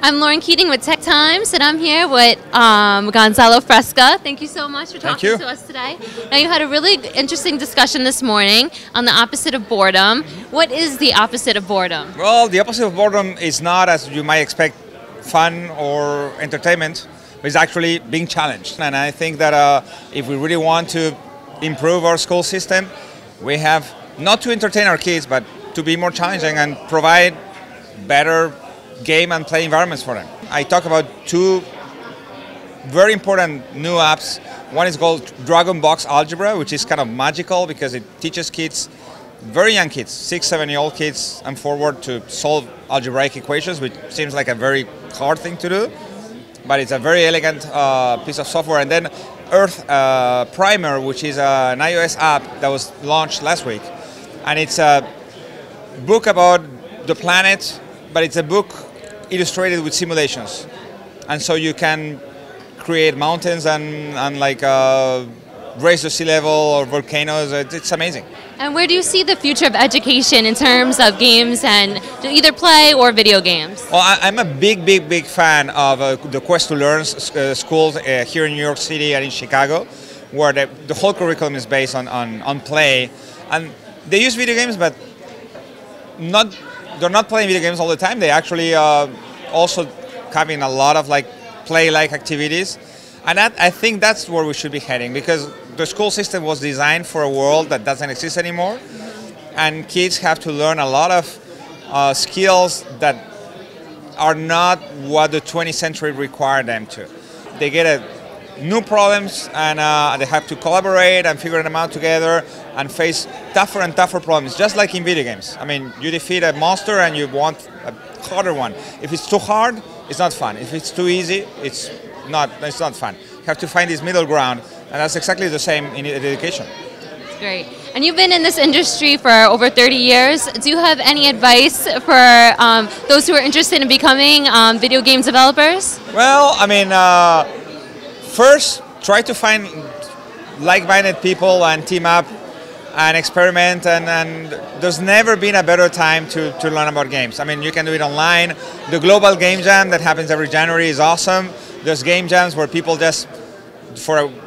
I'm Lauren Keating with Tech Times, and I'm here with Gonzalo Frasca. Thank you so much for talking to us today. Now, you had a really interesting discussion this morning on the opposite of boredom. What is the opposite of boredom? Well, the opposite of boredom is not, as you might expect, fun or entertainment, but it's actually being challenged. And I think that if we really want to improve our school system, we have not to entertain our kids, but to be more challenging and provide better game and play environments for them. I talk about two very important new apps. One is called Dragon Box Algebra, which is kind of magical because it teaches kids, very young kids, 6, 7-year-old kids and forward, to solve algebraic equations, which seems like a very hard thing to do, but it's a very elegant piece of software. And then Earth Primer, which is an iOS app that was launched last week, and it's a book about the planet, but it's a book illustrated with simulations, and so you can create mountains and like raise the sea level or volcanoes. It's amazing. And where do you see the future of education in terms of games and either play or video games? Well, I'm a big fan of the Quest to Learn schools here in New York City and in Chicago, where the whole curriculum is based on play, and they use video games, but they're not playing video games all the time. They actually also having a lot of like play-like activities, and I think that's where we should be heading, because the school system was designed for a world that doesn't exist anymore, and kids have to learn a lot of skills that are not what the 20th century required them to. They get new problems, and they have to collaborate and figure them out together and face tougher and tougher problems, just like in video games. I mean, you defeat a monster and you want a harder one. If it's too hard, it's not fun. If it's too easy, it's not fun. You have to find this middle ground, and that's exactly the same in education. That's great. And you've been in this industry for over 30 years. Do you have any advice for those who are interested in becoming video games developers? Well, I mean, first, try to find like-minded people and team up and experiment, and there's never been a better time to learn about games. I mean, you can do it online. The Global Game Jam that happens every January is awesome. There's game jams where people just,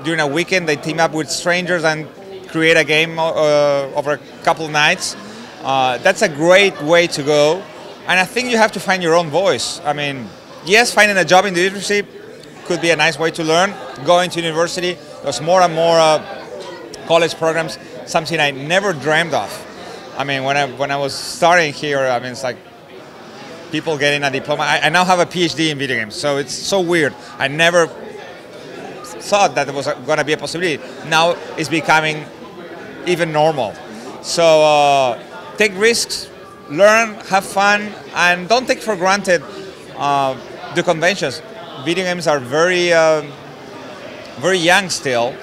during a weekend, they team up with strangers and create a game over a couple of nights. That's a great way to go. And I think you have to find your own voice. I mean, yes, finding a job in the industry could be a nice way to learn. Going to university, there's more and more college programs, something I never dreamed of. I mean, when I was starting here, I mean, it's like people getting a diploma. I now have a PhD in video games, so it's so weird. I never thought that it was going to be a possibility. Now it's becoming even normal. So take risks, learn, have fun, and don't take for granted the conventions. Video games are very young still,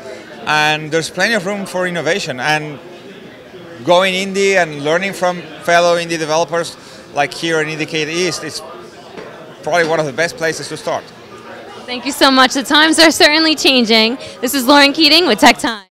and there's plenty of room for innovation. And going indie and learning from fellow indie developers like here in IndieCade East is probably one of the best places to start. Thank you so much. The times are certainly changing. This is Lauren Keating with Tech Times.